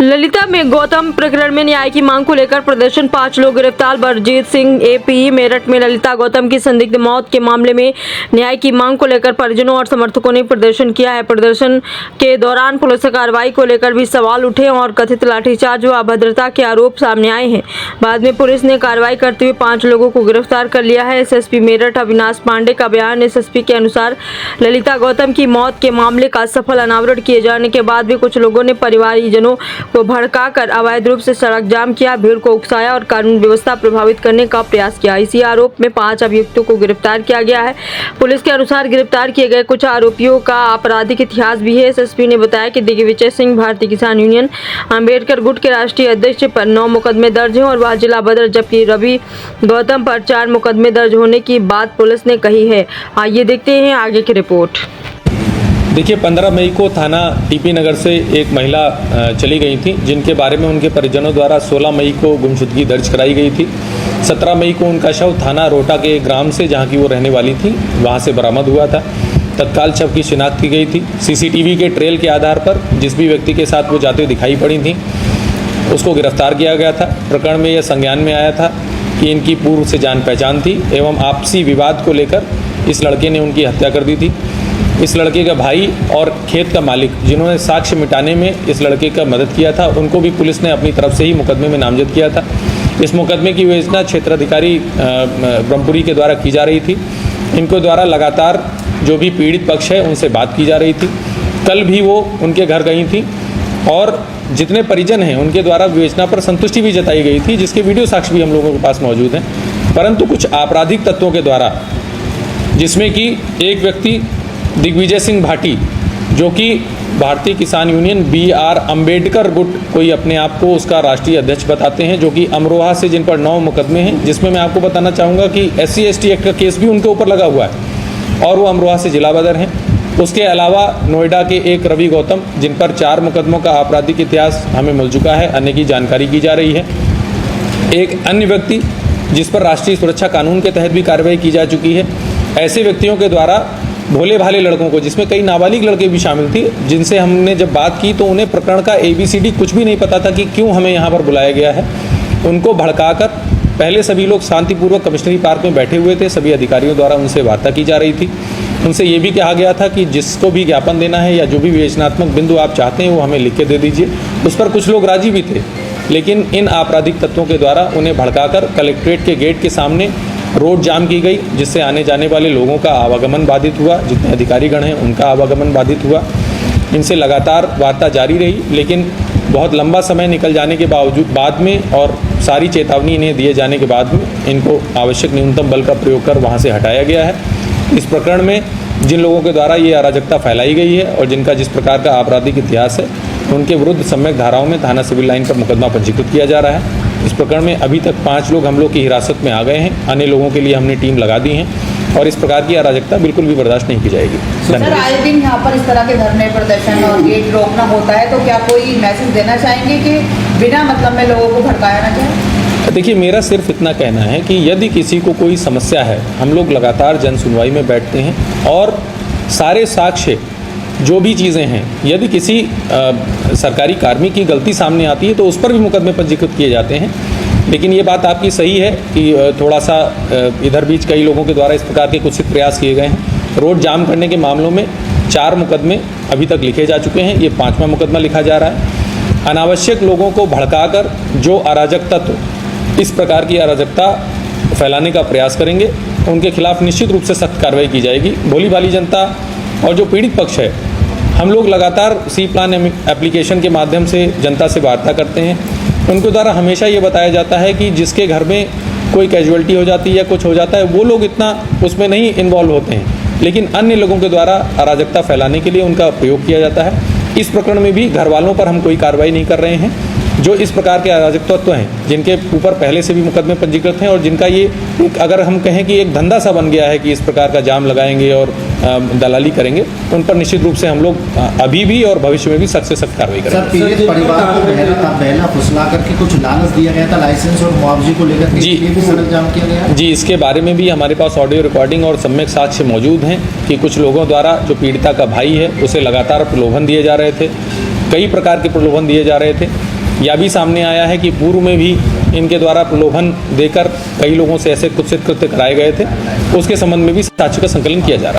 ललिता में गौतम प्रकरण में न्याय की मांग को लेकर प्रदर्शन, 5 लोग गिरफ्तार। बलजीत सिंह एपी मेरठ में ललिता गौतम की संदिग्ध मौत के मामले में न्याय की मांग को लेकर परिजनों और समर्थकों ने प्रदर्शन किया है। प्रदर्शन के दौरान पुलिस कार्रवाई को लेकर भी सवाल उठे और कथित लाठीचार्ज व अभद्रता के आरोप सामने आए हैं। बाद में पुलिस ने कार्रवाई करते हुए 5 लोगों को गिरफ्तार कर लिया है। एसएसपी मेरठ अविनाश पांडे का बयान। एसएसपी के अनुसार ललिता गौतम की मौत के मामले का सफल अनावरण किए जाने के बाद भी कुछ लोगों ने परिवारजनों को भड़काकर अवैध रूप से सड़क जाम किया, भीड़ को उकसाया और कानून व्यवस्था प्रभावित करने का प्रयास किया। इसी आरोप में 5 अभियुक्तों को गिरफ्तार किया गया है। पुलिस के अनुसार गिरफ्तार किए गए कुछ आरोपियों का आपराधिक इतिहास भी है। एसएसपी ने बताया कि दिग्विजय सिंह भारतीय किसान यूनियन अम्बेडकर गुट के राष्ट्रीय अध्यक्ष पर 9 मुकदमे दर्ज हैं और वह जिला बदर, जबकि रवि गौतम पर 4 मुकदमे दर्ज होने की बात पुलिस ने कही है। आइए देखते हैं आगे की रिपोर्ट। देखिए, 15 मई को थाना टीपी नगर से एक महिला चली गई थी, जिनके बारे में उनके परिजनों द्वारा 16 मई को गुमशुदगी दर्ज कराई गई थी। 17 मई को उनका शव थाना रोहटा के ग्राम से, जहां की वो रहने वाली थी, वहां से बरामद हुआ था। तत्काल शव की शिनाख्त की गई थी। सीसीटीवी के ट्रेल के आधार पर जिस भी व्यक्ति के साथ वो जाते दिखाई पड़ी थी, उसको गिरफ्तार किया गया था। प्रकरण में यह संज्ञान में आया था कि इनकी पूर्व से जान पहचान थी एवं आपसी विवाद को लेकर इस लड़के ने उनकी हत्या कर दी थी। इस लड़के का भाई और खेत का मालिक, जिन्होंने साक्ष्य मिटाने में इस लड़के का मदद किया था, उनको भी पुलिस ने अपनी तरफ से ही मुकदमे में नामजद किया था। इस मुकदमे की विवेचना क्षेत्राधिकारी ब्रह्मपुरी के द्वारा की जा रही थी। इनको द्वारा लगातार जो भी पीड़ित पक्ष है उनसे बात की जा रही थी। कल भी वो उनके घर गई थी और जितने परिजन हैं उनके द्वारा विवेचना पर संतुष्टि भी जताई गई थी, जिसके वीडियो साक्ष्य भी हम लोगों के पास मौजूद हैं। परंतु कुछ आपराधिक तत्वों के द्वारा, जिसमें कि एक व्यक्ति दिग्विजय सिंह भाटी, जो कि भारतीय किसान यूनियन BR अम्बेडकर गुट कोई अपने आप को उसका राष्ट्रीय अध्यक्ष बताते हैं, जो कि अमरोहा से, जिन पर 9 मुकदमे हैं, जिसमें मैं आपको बताना चाहूँगा कि SC/ST एक्ट का केस भी उनके ऊपर लगा हुआ है और वो अमरोहा से जिला बदर हैं। उसके अलावा नोएडा के एक रवि गौतम, जिन पर 4 मुकदमों का आपराधिक इतिहास हमें मिल चुका है, अन्य की जानकारी की जा रही है। एक अन्य व्यक्ति जिस पर राष्ट्रीय सुरक्षा कानून के तहत भी कार्रवाई की जा चुकी है। ऐसे व्यक्तियों के द्वारा भोले भाले लड़कों को, जिसमें कई नाबालिग लड़के भी शामिल थे, जिनसे हमने जब बात की तो उन्हें प्रकरण का ABCD कुछ भी नहीं पता था कि क्यों हमें यहाँ पर बुलाया गया है। उनको भड़काकर पहले सभी लोग शांतिपूर्वक कमिश्नरी पार्क में बैठे हुए थे। सभी अधिकारियों द्वारा उनसे वार्ता की जा रही थी। उनसे ये भी कहा गया था कि जिसको भी ज्ञापन देना है या जो भी विवेचनात्मक बिंदु आप चाहते हैं वो हमें लिख के दे दीजिए। उस पर कुछ लोग राजी भी थे, लेकिन इन आपराधिक तत्वों के द्वारा उन्हें भड़काकर कलेक्ट्रेट के गेट के सामने रोड जाम की गई, जिससे आने जाने वाले लोगों का आवागमन बाधित हुआ। जितने अधिकारीगण हैं उनका आवागमन बाधित हुआ। इनसे लगातार वार्ता जारी रही, लेकिन बहुत लंबा समय निकल जाने के बाद में और सारी चेतावनी इन्हें दिए जाने के बाद में इनको आवश्यक न्यूनतम बल का प्रयोग कर वहाँ से हटाया गया है। इस प्रकरण में जिन लोगों के द्वारा ये अराजकता फैलाई गई है और जिनका जिस प्रकार का आपराधिक इतिहास है, उनके विरुद्ध सम्यक धाराओं में थाना सिविल लाइन पर मुकदमा पंजीकृत किया जा रहा है। इस प्रकरण में अभी तक 5 लोग हम लोग की हिरासत में आ गए हैं। अन्य लोगों के लिए हमने टीम लगा दी है और इस प्रकार की अराजकता बिल्कुल भी बर्दाश्त नहीं की जाएगी। सर, आए दिन यहाँ पर इस तरह के धरने, प्रदर्शन और गेट रोकना होता है, तो क्या कोई मैसेज देना चाहेंगे कि बिना मतलब में लोगों को भड़काया ना जाए? देखिए, मेरा सिर्फ इतना कहना है कि यदि किसी को कोई समस्या है, हम लोग लगातार जन सुनवाई में बैठते हैं और सारे साक्ष्य जो भी चीज़ें हैं, यदि किसी सरकारी कार्मिक की गलती सामने आती है तो उस पर भी मुकदमे पंजीकृत किए जाते हैं। लेकिन ये बात आपकी सही है कि थोड़ा सा इधर बीच कई लोगों के द्वारा इस प्रकार के कुछ प्रयास किए गए हैं। रोड जाम करने के मामलों में 4 मुकदमे अभी तक लिखे जा चुके हैं, ये 5वां मुकदमा लिखा जा रहा है। अनावश्यक लोगों को भड़काकर जो अराजक तत्व इस प्रकार की अराजकता फैलाने का प्रयास करेंगे, उनके खिलाफ निश्चित रूप से सख्त कार्रवाई की जाएगी। भोली भाली जनता और जो पीड़ित पक्ष है, हम लोग लगातार सी प्लान एप्लीकेशन के माध्यम से जनता से वार्ता करते हैं। उनके द्वारा हमेशा ये बताया जाता है कि जिसके घर में कोई कैजुअलिटी हो जाती है या कुछ हो जाता है, वो लोग इतना उसमें नहीं इन्वॉल्व होते हैं, लेकिन अन्य लोगों के द्वारा अराजकता फैलाने के लिए उनका प्रयोग किया जाता है। इस प्रकरण में भी घर वालों पर हम कोई कार्रवाई नहीं कर रहे हैं। जो इस प्रकार के अराजक तत्व हैं, जिनके ऊपर पहले से भी मुकदमे पंजीकृत हैं और जिनका ये एक, अगर हम कहें कि एक धंधा सा बन गया है कि इस प्रकार का जाम लगाएंगे और दलाली करेंगे, उन पर निश्चित रूप से हम लोग अभी भी और भविष्य में भी सख्त से सख्त कार्रवाई करेंगे। सर, पीड़ित परिवार को बहला फुसला करके कुछ लालच दिया गया था लाइसेंस और मुआवजे को लेकर, जी, ये भी सड़क जाम किया गया? जी, इसके बारे में भी हमारे पास ऑडियो रिकॉर्डिंग और सम्यक साक्ष्य मौजूद हैं कि कुछ लोगों द्वारा जो पीड़िता का भाई है उसे लगातार प्रलोभन दिए जा रहे थे, कई प्रकार के प्रलोभन दिए जा रहे थे। यह भी सामने आया है कि पूर्व में भी इनके द्वारा प्रलोभन देकर कई लोगों से ऐसे कुत्सित कृत्य कराए गए थे। उसके संबंध में भी साक्ष्य का संकलन किया जा रहा है।